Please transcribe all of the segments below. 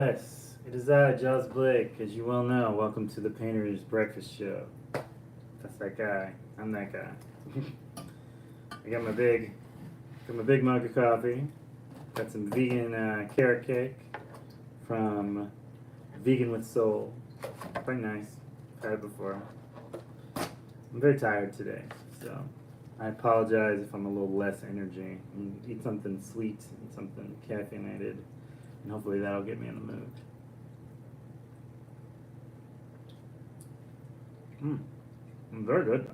Yes, it is I, Giles Blake. As you well know, welcome to the Painter's Breakfast Show. That's that guy. I'm that guy. I got my big mug of coffee. Got some vegan carrot cake from Vegan with Soul. Quite nice. I've had it before. I'm very tired today, so I apologize if I'm a little less energy. Eat something sweet and something caffeinated, and hopefully that'll get me in the mood. Mm. Very good.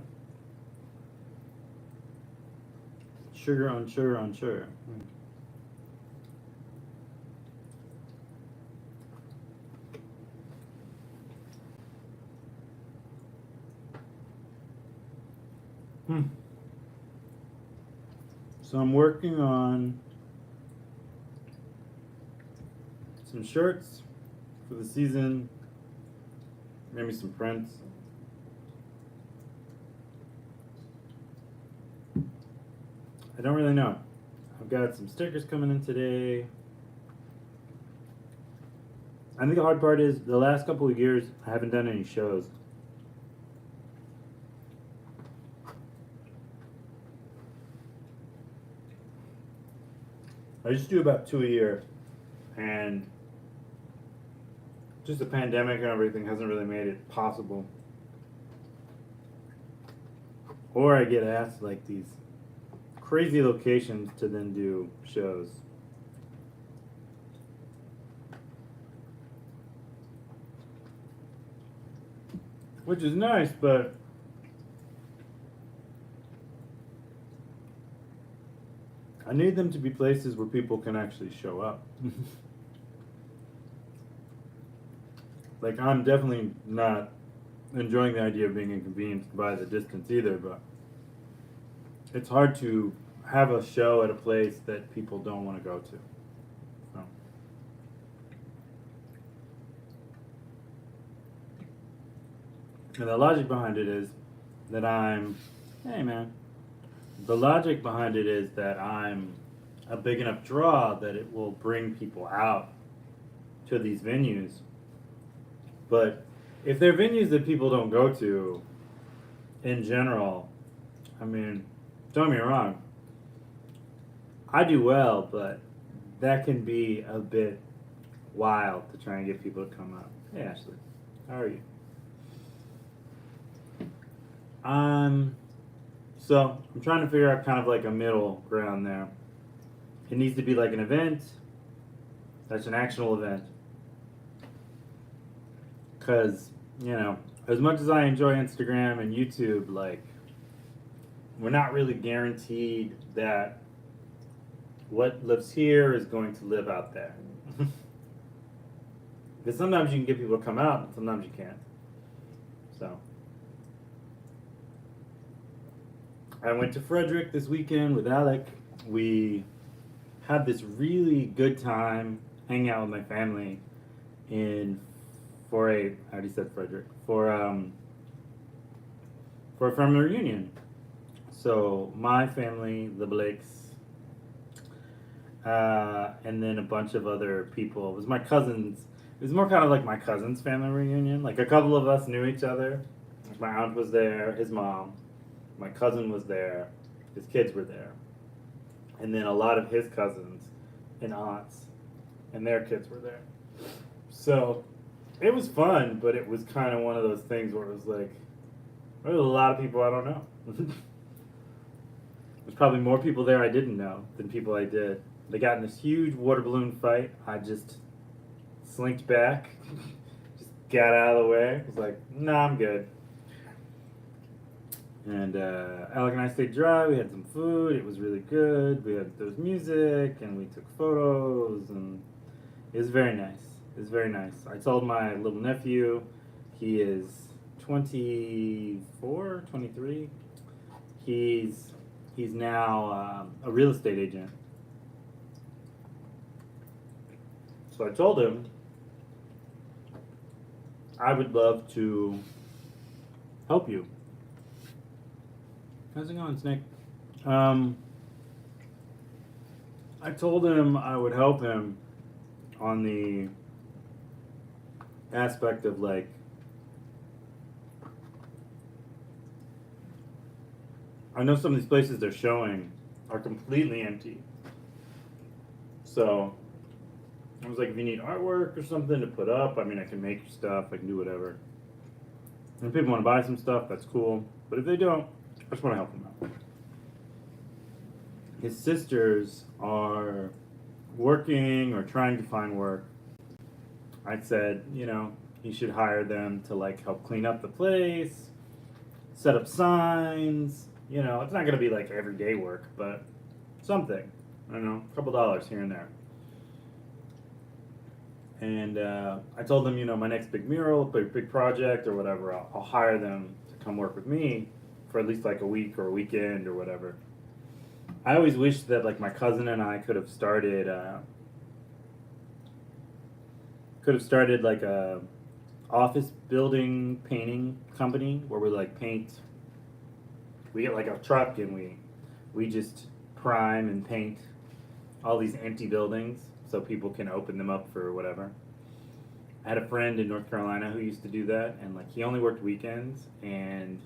Sugar on sugar on sugar. Hmm. So I'm working on some shirts for the season, maybe some prints. I don't really know. I've got some stickers coming in today. I think the hard part is the last couple of years I haven't done any shows. I used to do about 2 a year, and just the pandemic and everything hasn't really made it possible. Or I get asked like these crazy locations to then do shows. Which is nice, but I need them to be places where people can actually show up. Like, I'm definitely not enjoying the idea of being inconvenienced by the distance either, but it's hard to have a show at a place that people don't want to go to. So. And the logic behind it is that hey man, the logic behind it is that I'm a big enough draw that it will bring people out to these venues. But if they're venues that people don't go to in general, I mean, don't get me wrong, I do well, but that can be a bit wild to try and get people to come out. Hey Ashley, how are you? So I'm trying to figure out kind of like a middle ground there. It needs to be like an event that's an actual event. Because, as much as I enjoy Instagram and YouTube, like, we're not really guaranteed that what lives here is going to live out there. Because sometimes you can get people to come out, and sometimes you can't. So, I went to Frederick this weekend with Alec. We had this really good time hanging out with my family in I already said Frederick, for a family reunion. So my family, the Blakes, and then a bunch of other people. It was my cousins. It was more kind of like my cousin's family reunion. Like a couple of us knew each other. My aunt was there, his mom. My cousin was there. His kids were there. And then a lot of his cousins and aunts and their kids were there. So it was fun, but it was kind of one of those things where it was like, there was a lot of people I don't know. There's probably more people there I didn't know than people I did. They got in this huge water balloon fight. I just slinked back, just got out of the way. I was like, nah, I'm good. And Alec and I stayed dry. We had some food. It was really good. There was music, and we took photos, and it was very nice. It was very nice. I told my little nephew, he is 24, 23. He's now a real estate agent. So I told him I would love to help you. How's it going, Snake? I told him I would help him on the aspect of like, I know some of these places they're showing are completely empty. So I was like, if you need artwork or something to put up, I mean, I can make your stuff, I can do whatever. And if people want to buy some stuff, that's cool. But if they don't, I just want to help them out. His sisters are working or trying to find work. I said, he should hire them to like help clean up the place, set up signs. It's not gonna be like everyday work, but something. I don't know, a couple dollars here and there. And I told them, my next big mural, big project or whatever, I'll hire them to come work with me for at least like a week or a weekend or whatever. I always wish that like my cousin and I could have started like a office building painting company where we like paint. We get like a truck and we just prime and paint all these empty buildings so people can open them up for whatever. I had a friend in North Carolina who used to do that, and like he only worked weekends, and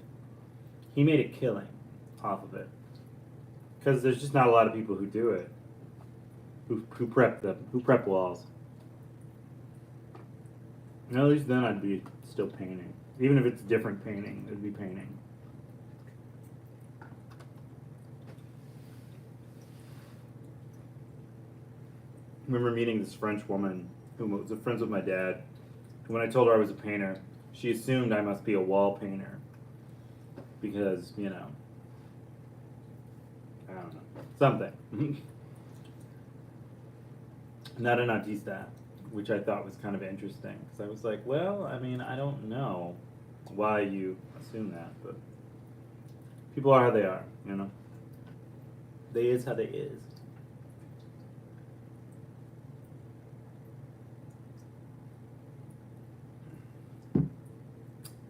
he made a killing off of it because there's just not a lot of people who do it, who prep walls. And at least then I'd be still painting, even if it's different painting, it'd be painting. I remember meeting this French woman who was friends with my dad. When I told her I was a painter, she assumed I must be a wall painter because, I don't know, something. Not an artista, which I thought was kind of interesting because I was like, well, I mean, I don't know why you assume that, but people are how they are, They is how they is.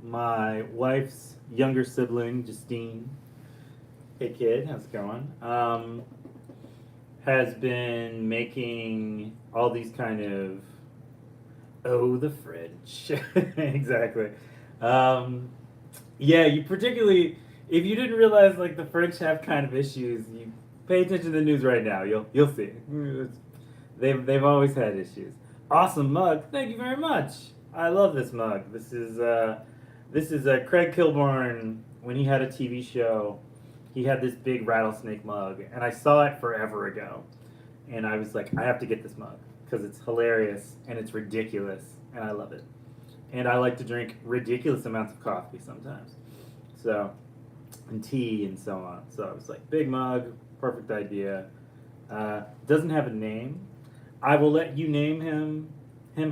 My wife's younger sibling, Justine, hey kid, how's it going? Has been making all these kind of, the French, exactly. Yeah, you particularly, if you didn't realize like the French have kind of issues, you pay attention to the news right now. You'll see. They've always had issues. Awesome mug, thank you very much. I love this mug. This is Craig Kilborn, when he had a TV show, he had this big rattlesnake mug, and I saw it forever ago. And I was like, I have to get this mug, because it's hilarious, and it's ridiculous, and I love it. And I like to drink ridiculous amounts of coffee sometimes. So, and tea, and so on. So I was like, big mug, perfect idea. Doesn't have a name. I will let you name him,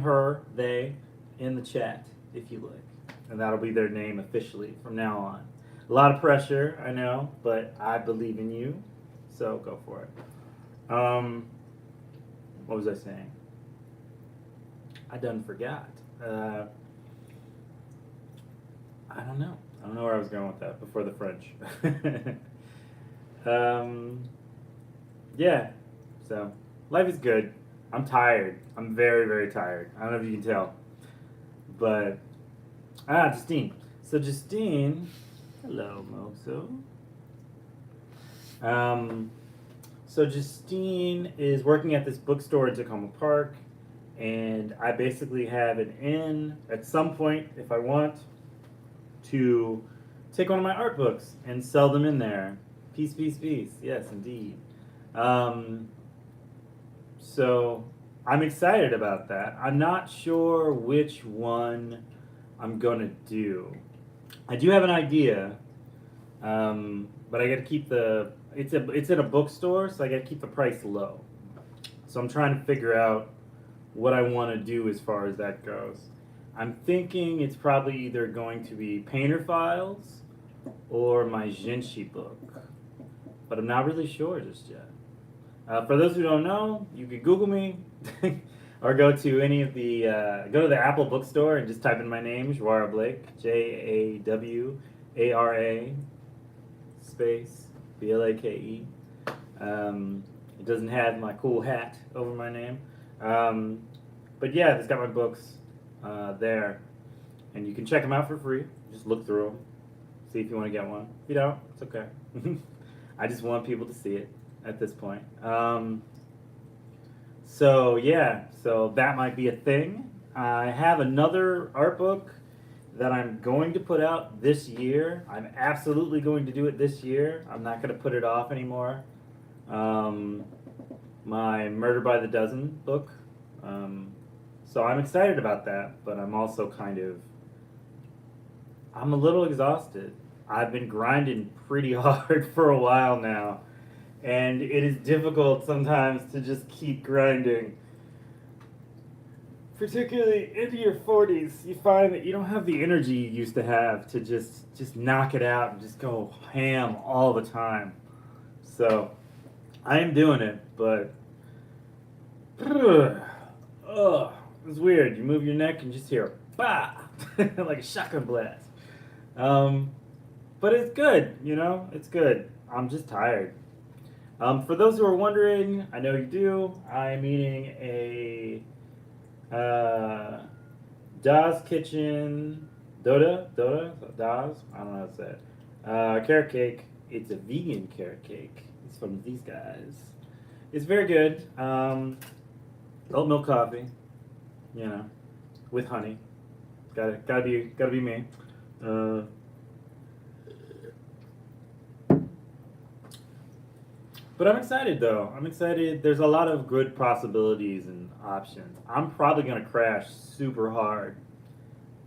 her, they, in the chat, if you like. And that'll be their name officially from now on. A lot of pressure, I know, but I believe in you, so go for it. What was I saying? I done forgot. I don't know. I don't know where I was going with that before the French. Yeah, so life is good. I'm tired. I'm very, very tired. I don't know if you can tell. But Justine. So Justine, hello, Moso. So Justine is working at this bookstore in Tacoma Park, and I basically have an in at some point, if I want, to take one of my art books and sell them in there. Peace, peace, peace. Yes, indeed. So I'm excited about that. I'm not sure which one I'm gonna do. I do have an idea, but I gotta keep it's in a bookstore, so I gotta keep the price low. So I'm trying to figure out what I want to do as far as that goes. I'm thinking it's probably either going to be Painter Files or my Jinshi book, but I'm not really sure just yet. For those who don't know, you can Google me, or go to any of the go to the Apple bookstore and just type in my name, Jawara Blake, Jawara space Blake. It doesn't have my cool hat over my name, but yeah, it's got my books. there, and you can check them out for free. Just look through them, see if you want to get one. If you don't, it's okay. I just want people to see it at this point. So yeah, so that might be a thing. I have another art book that I'm going to put out this year. I'm absolutely going to do it this year. I'm not going to put it off anymore. My Murder by the Dozen book. So I'm excited about that, but I'm also I'm a little exhausted. I've been grinding pretty hard for a while now, and it is difficult sometimes to just keep grinding. Particularly into your 40s, you find that you don't have the energy you used to have to just knock it out and just go ham all the time. So I am doing it, but it's weird. You move your neck and just hear bah like a shotgun blast. But it's good, it's good. I'm just tired. For those who are wondering, I know you do, I'm eating a Das Kitchen Doda, Das, I don't know how to say it. Carrot cake. It's a vegan carrot cake. It's from these guys. It's very good. Oat milk coffee, with honey. Gotta be me. But I'm excited though. I'm excited. There's a lot of good possibilities and options. I'm probably gonna crash super hard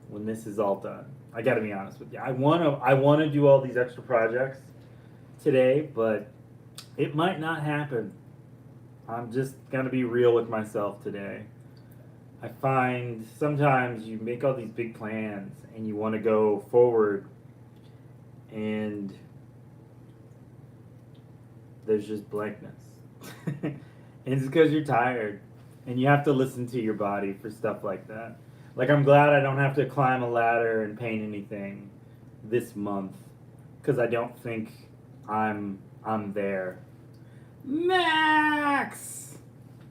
when this is all done. I gotta be honest with you. I wanna do all these extra projects today, but it might not happen. I'm just gonna be real with myself today. I find sometimes you make all these big plans and you want to go forward, and there's just blankness. And it's because you're tired, and you have to listen to your body for stuff like that. Like, I'm glad I don't have to climb a ladder and paint anything this month, because I don't think I'm there. Max!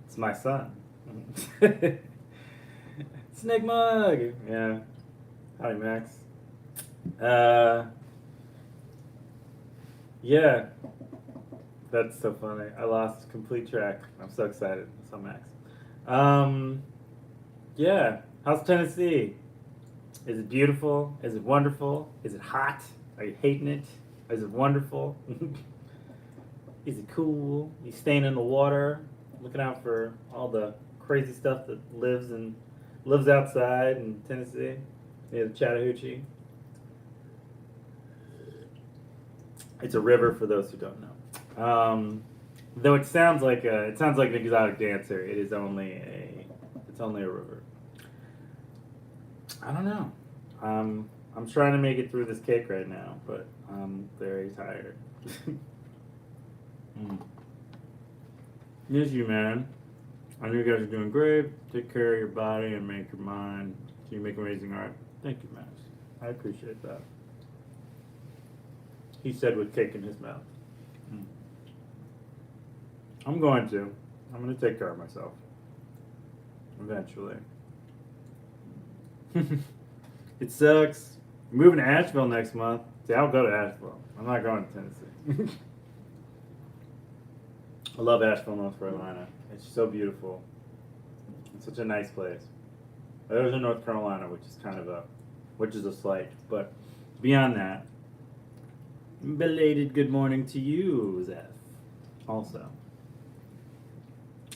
It's my son. Snake Mug! Yeah. Hi, Max. Yeah. That's so funny. I lost complete track. I'm so excited. I saw Max. Yeah. How's Tennessee? Is it beautiful? Is it wonderful? Is it hot? Are you hating it? Is it wonderful? Is it cool? You staying in the water, looking out for all the crazy stuff that lives outside in Tennessee, near the Chattahoochee. It's a river for those who don't know. Though it sounds like an exotic dancer, it's only a river. I don't know. I'm trying to make it through this cake right now, but I'm very tired. Miss you, man. I know you guys are doing great. Take care of your body and make your mind so you make amazing art. Thank you, Max. I appreciate that. He said with cake in his mouth. I'm going to take care of myself. Eventually. It sucks. I'm moving to Asheville next month. See, I'll go to Asheville. I'm not going to Tennessee. I love Asheville, North Carolina. It's so beautiful. It's such a nice place. I was in North Carolina, which is a slight, but beyond that, belated good morning to you, Zeph. Also,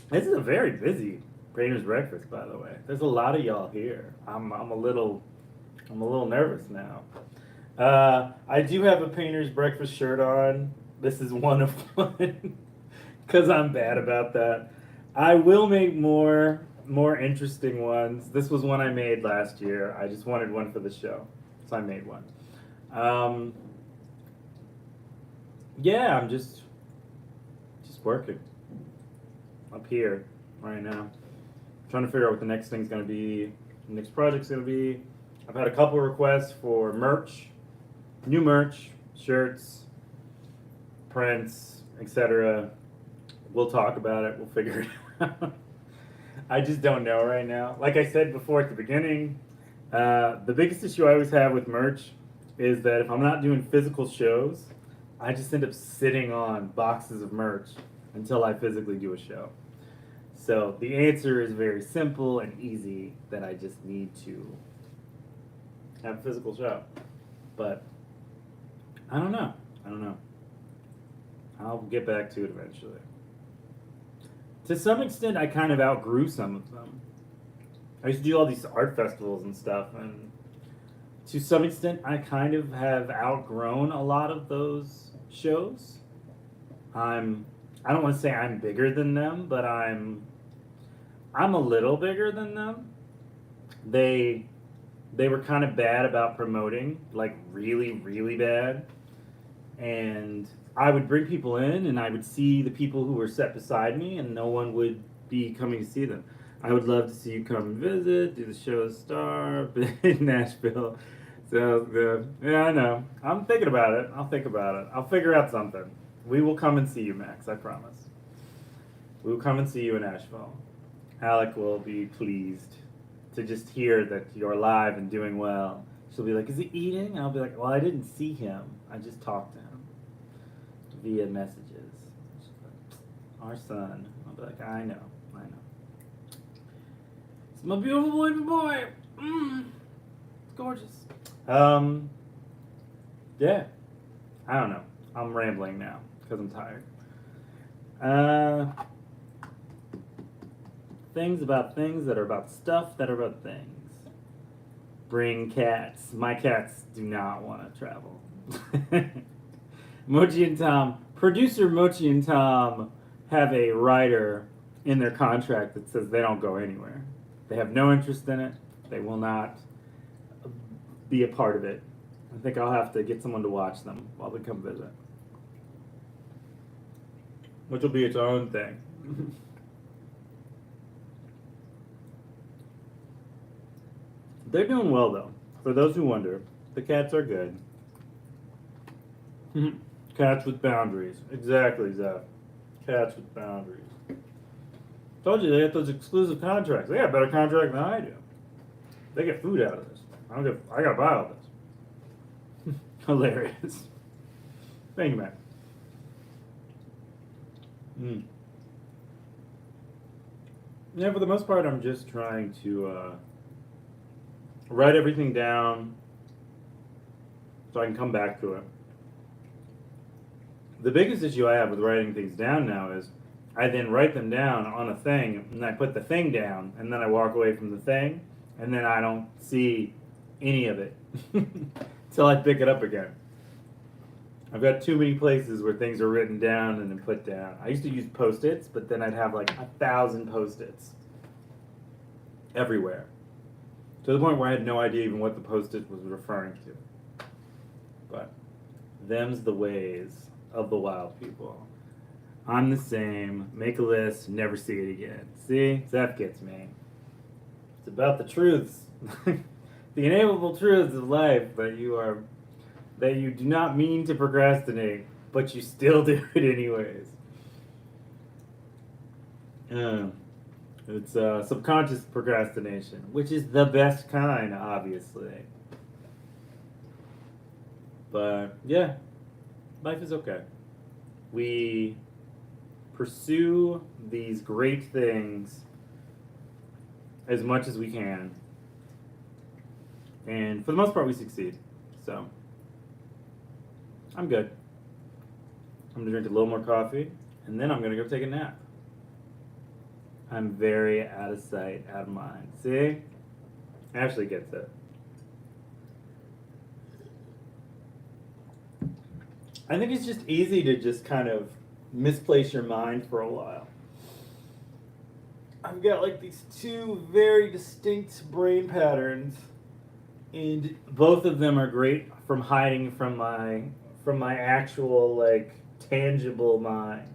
this is a very busy Painter's Breakfast, by the way. There's a lot of y'all here. I'm a little nervous now. I do have a Painter's Breakfast shirt on. This is one of one. Because I'm bad about that. I will make more interesting ones. This was one I made last year. I just wanted one for the show, so I made one. Yeah, I'm just working up here right now. Trying to figure out what the next thing's going to be, the next project's going to be. I've had a couple requests for merch, new merch, shirts, prints, etc. We'll talk about it. We'll figure it out. I just don't know right now. Like I said before at the beginning, the biggest issue I always have with merch is that if I'm not doing physical shows, I just end up sitting on boxes of merch until I physically do a show. So the answer is very simple and easy that I just need to have a physical show. But I don't know. I don't know. I'll get back to it eventually. To some extent, I kind of outgrew some of them. I used to do all these art festivals and stuff, and to some extent, I kind of have outgrown a lot of those shows. I don't want to say I'm bigger than them, but I'm a little bigger than them. They they were kind of bad about promoting, like really, really bad. And I would bring people in, and I would see the people who were set beside me, and no one would be coming to see them. I would love to see you come and visit, do the show Star in Nashville. So, yeah, I know. I'm thinking about it. I'll think about it. I'll figure out something. We will come and see you, Max. I promise. We will come and see you in Nashville. Alec will be pleased to just hear that you're alive and doing well. She'll be like, "Is he eating?" I'll be like, "Well, I didn't see him. I just talked to him via messages." She's like, "Our son." I'll be like, "I know. It's my beautiful baby boy. It's gorgeous." Yeah. I don't know. I'm rambling now because I'm tired. Things about things that are about stuff that are about things. Bring cats. My cats do not want to travel. Mochi and Tom, producer Mochi and Tom have a rider in their contract that says they don't go anywhere. They have no interest in it. They will not be a part of it. I think I'll have to get someone to watch them while they come visit. Which will be its own thing. They're doing well, though. For those who wonder, the cats are good. Cats with boundaries. Exactly, Zach. Cats with boundaries. Told you they get those exclusive contracts. They got a better contract than I do. They get food out of this. I gotta buy all this. Hilarious. Thank you, man. Yeah, for the most part, I'm just trying to write everything down so I can come back to it. The biggest issue I have with writing things down now is I then write them down on a thing, and I put the thing down, and then I walk away from the thing, and then I don't see any of it until I pick it up again. I've got too many places where things are written down and then put down. I used to use Post-its, but then I'd have like 1,000 Post-its everywhere. To the point where I had no idea even what the Post-it was referring to. But them's the ways of the wild people. I'm the same. Make a list, never see it again. See? That gets me. It's about the truths. The inevitable truths of life that you do not mean to procrastinate, but you still do it anyways. It's subconscious procrastination, which is the best kind, obviously. But yeah, life is okay. We pursue these great things as much as we can, and for the most part, we succeed. So I'm good. I'm gonna drink a little more coffee, and then I'm gonna go take a nap. I'm very out of sight, out of mind. See? Ashley gets it. I think it's just easy to just kind of misplace your mind for a while. I've got like these two very distinct brain patterns, and both of them are great from hiding from my actual like tangible mind.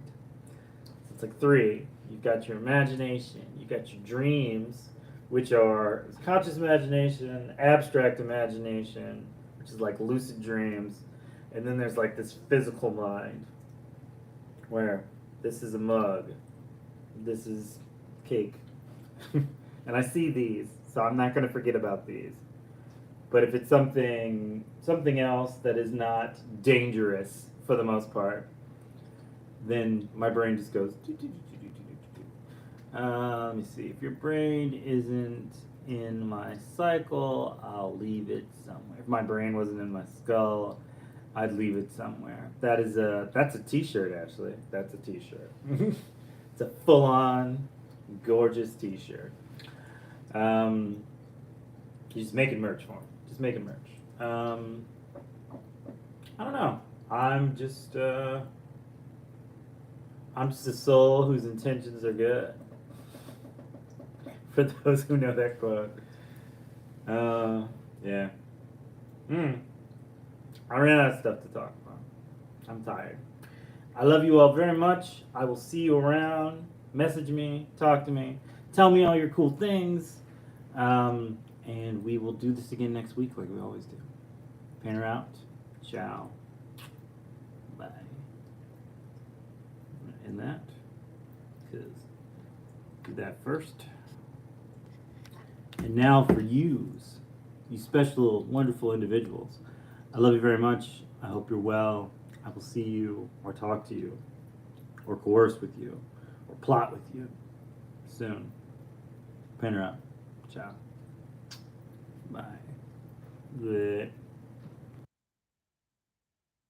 So it's like three. You've got your imagination, you've got your dreams, which are conscious imagination, abstract imagination, which is like lucid dreams, and then there's like this physical mind, where this is a mug, this is cake, And I see these, so I'm not going to forget about these. But if it's something else that is not dangerous for the most part, then my brain just goes. Let me see. If your brain isn't in my cycle, I'll leave it somewhere. If my brain wasn't in my skull, I'd leave it somewhere. That's a T-shirt actually. That's a T-shirt. It's a full-on, gorgeous T-shirt. Just making merch for me. Just making merch. I don't know. I'm just a soul whose intentions are good. For those who know that quote. Yeah. I ran out of stuff to talk about. I'm tired. I love you all very much. I will see you around. Message me. Talk to me. Tell me all your cool things. And we will do this again next week like we always do. Painter out. Ciao. Bye. And that. Because do that first. And now for yous, you special, wonderful individuals. I love you very much. I hope you're well. I will see you or talk to you or coerce with you or plot with you soon. Painter out. Ciao. Bye. Bleh.